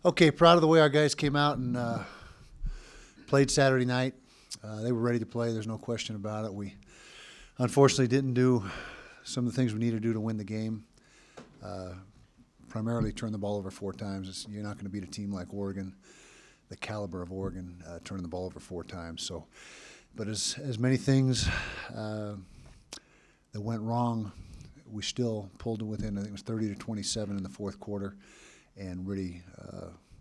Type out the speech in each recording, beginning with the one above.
Okay, proud of the way our guys came out and played Saturday night. They were ready to play. There's no question about it. We unfortunately didn't do some of the things we needed to do to win the game. Primarily turn the ball over 4 times. You're not going to beat a team like Oregon, the caliber of Oregon, turning the ball over 4 times. So, but as many things that went wrong, we still pulled it within, I think it was 30-27 in the fourth quarter, and really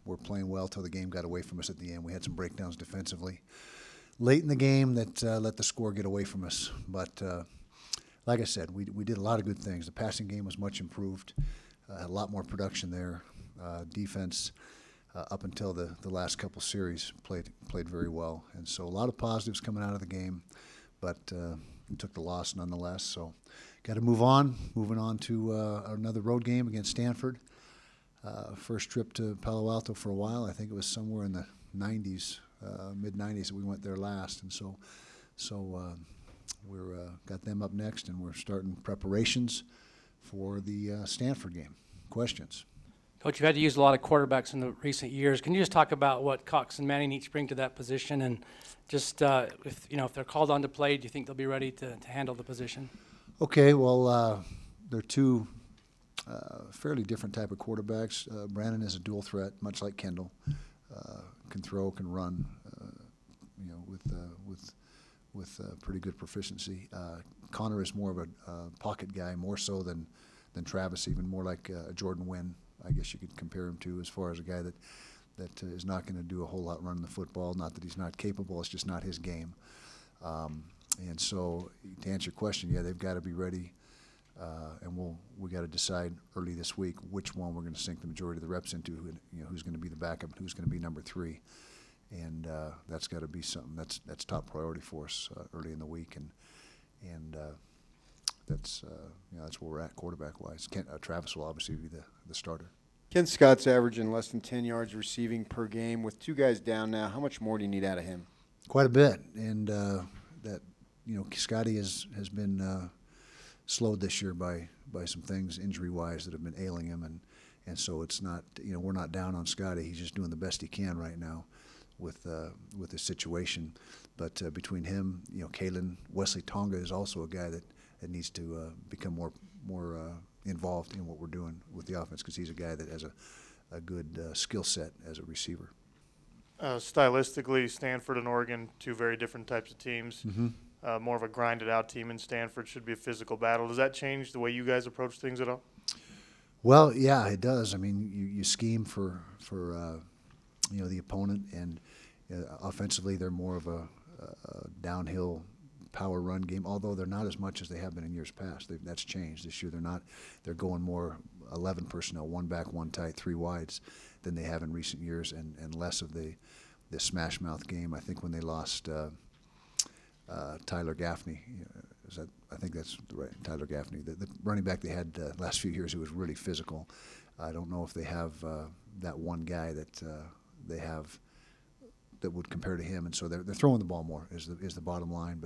were playing well till the game got away from us at the end. We had some breakdowns defensively late in the game that let the score get away from us. But like I said, we did a lot of good things. The passing game was much improved, had a lot more production there. Defense, up until the last couple series, played very well. And so a lot of positives coming out of the game, but we took the loss nonetheless. So got to move on. Moving on to another road game against Stanford. First trip to Palo Alto for a while. I think it was somewhere in the 90s, mid-90s that we went there last. And so we're got them up next, and we're starting preparations for the Stanford game. Questions? Coach, you've had to use a lot of quarterbacks in the recent years. Can you just talk about what Cox and Manning each bring to that position, and just if they're called on to play, do you think they'll be ready to handle the position? Okay, well, they're two fairly different type of quarterbacks. Brandon is a dual threat, much like Kendall. Can throw, can run, with pretty good proficiency. Connor is more of a pocket guy, more so than Travis, even more like Jordan Wynn, I guess you could compare him to, as far as a guy that is not going to do a whole lot running the football. Not that he's not capable, it's just not his game. And so, to answer your question, yeah, they've got to be ready, and we got to decide early this week which one we're going to sink the majority of the reps into. Who's going to be the backup and who's going to be number 3, and that's got to be something that's top priority for us early in the week, and that's where we're at quarterback-wise. Travis will obviously be the starter. Ken Scott's averaging less than 10 yards receiving per game. With 2 guys down now, how much more do you need out of him? Quite a bit, and Scotty has been slowed this year by some things injury-wise that have been ailing him, and so it's not, we're not down on Scotty. He's just doing the best he can right now with the situation. But between him, Kalen, Wesley Tonga is also a guy that needs to become more involved in what we're doing with the offense, because he's a guy that has a good skill set as a receiver. Stylistically, Stanford and Oregon, 2 very different types of teams. Mm-hmm. More of a grinded-out team in Stanford, should be a physical battle. Does that change the way you guys approach things at all? Well, yeah, it does. I mean, you scheme for the opponent, and offensively they're more of a downhill power run game, although they're not as much as they have been in years past. That's changed this year. They're going more 11 personnel, 1 back, 1 tight, 3 wides than they have in recent years, and less of the smash mouth game. I think when they lost Tyler Gaffney, I think that's the right Tyler Gaffney, the running back they had last few years, who was really physical. I don't know if they have that one guy that they have that would compare to him, and so they're throwing the ball more is the bottom line.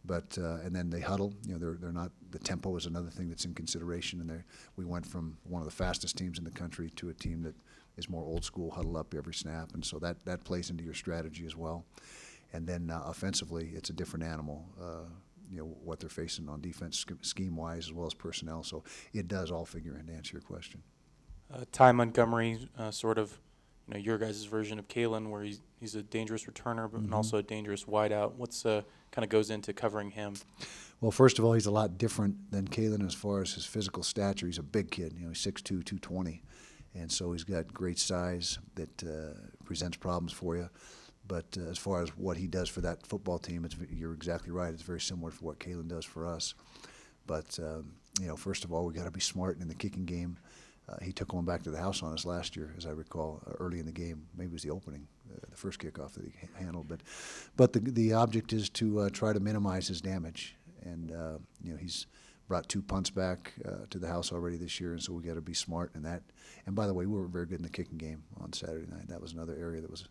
But and then they huddle. They're not, the tempo is another thing that's in consideration, and we went from one of the fastest teams in the country to a team that is more old school, huddle up every snap, and so that plays into your strategy as well. And then offensively, it's a different animal. What they're facing on defense, scheme-wise, as well as personnel. So it does all figure in, to answer your question. Ty Montgomery, sort of, your guys' version of Kalen, where he's a dangerous returner, but Mm-hmm. also a dangerous wideout. What's kind of goes into covering him? Well, first of all, he's a lot different than Kalen as far as his physical stature. He's a big kid. He's 6'2", 220, and so he's got great size that presents problems for you. But as far as what he does for that football team, you're exactly right. It's very similar to what Kalen does for us. But first of all, we got to be smart in the kicking game. He took one back to the house on us last year, as I recall, early in the game. Maybe it was the opening, the first kickoff that he handled. But the object is to try to minimize his damage. And he's brought 2 punts back to the house already this year, and so we got to be smart in that. And by the way, we were very good in the kicking game on Saturday night. That was another area that was,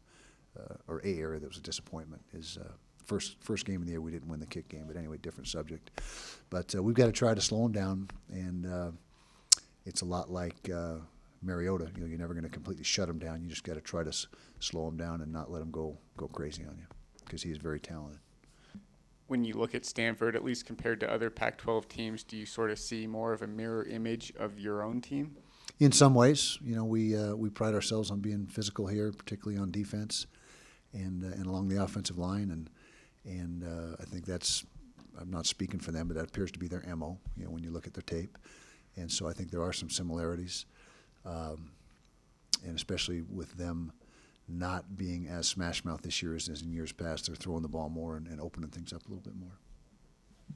or a area that was a disappointment. Is first game of the year we didn't win the kick game, but anyway, different subject. But we've got to try to slow him down, and it's a lot like Mariota. You know, you're never going to completely shut him down. You just got to try to slow him down and not let him go crazy on you, because he is very talented. When you look at Stanford, at least compared to other Pac-12 teams, do you sort of see more of a mirror image of your own team? In some ways, you know, we pride ourselves on being physical here, particularly on defense and along the offensive line, and I think that's, I'm not speaking for them, but that appears to be their MO. You know, when you look at their tape, and so I think there are some similarities, and especially with them not being as smash mouth this year as in years past, they're throwing the ball more and opening things up a little bit more.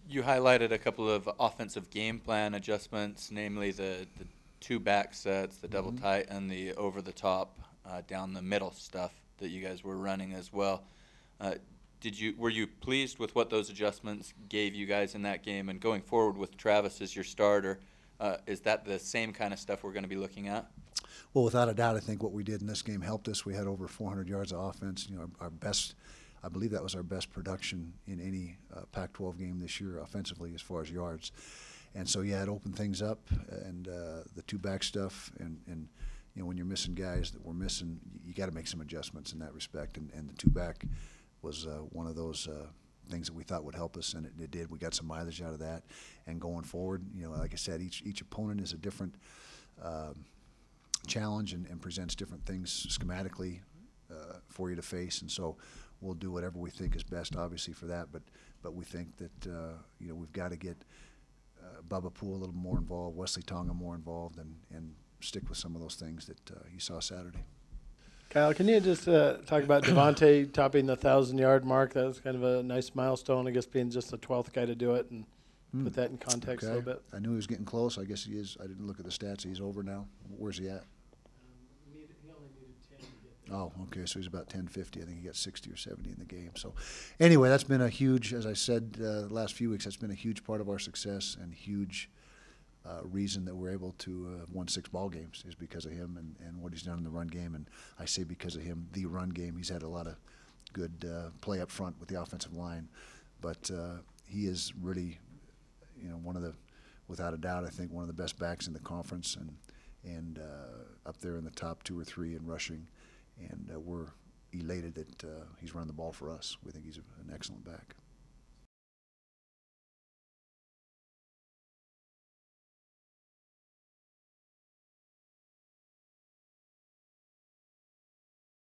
You highlighted a couple of offensive game plan adjustments, namely the two back sets, the double tight, and the over the top down the middle stuff that you guys were running as well. Were you pleased with what those adjustments gave you guys in that game? And going forward with Travis as your starter, is that the same kind of stuff we're going to be looking at? Well, without a doubt, I think what we did in this game helped us. We had over 400 yards of offense. You know, our best, I believe that was our best production in any Pac-12 game this year offensively as far as yards. And so, yeah, it opened things up, and the two back stuff, and you know, when you're missing guys that we're missing, you got to make some adjustments in that respect. And the two back was one of those things that we thought would help us, and it did. We got some mileage out of that. And going forward, you know, like I said, each opponent is a different challenge and presents different things schematically for you to face, and so we'll do whatever we think is best, obviously, for that. But we think that you know, we've got to get Bubba Poole a little more involved, Wesley Tonga more involved, and stick with some of those things that you saw Saturday. Kyle, can you just talk about Devonte topping the 1,000-yard mark? That was kind of a nice milestone, I guess, being just the 12th guy to do it, and put that in context a little bit. I knew he was getting close. I guess he is. I didn't look at the stats. He's over now. Where's he at? He only needed 10 to get there. Oh, okay. So he's about 10:50. I think he got 60 or 70 in the game. So, anyway, that's been a huge, as I said, the last few weeks. That's been a huge part of our success and huge reason that we're able to have won 6 ball games is because of him and what he's done in the run game. And I say because of him, the run game. He's had a lot of good play up front with the offensive line, but he is really, you know, one of the, without a doubt, I think one of the best backs in the conference, and up there in the top 2 or 3 in rushing. And we're elated that he's run the ball for us. We think he's an excellent back.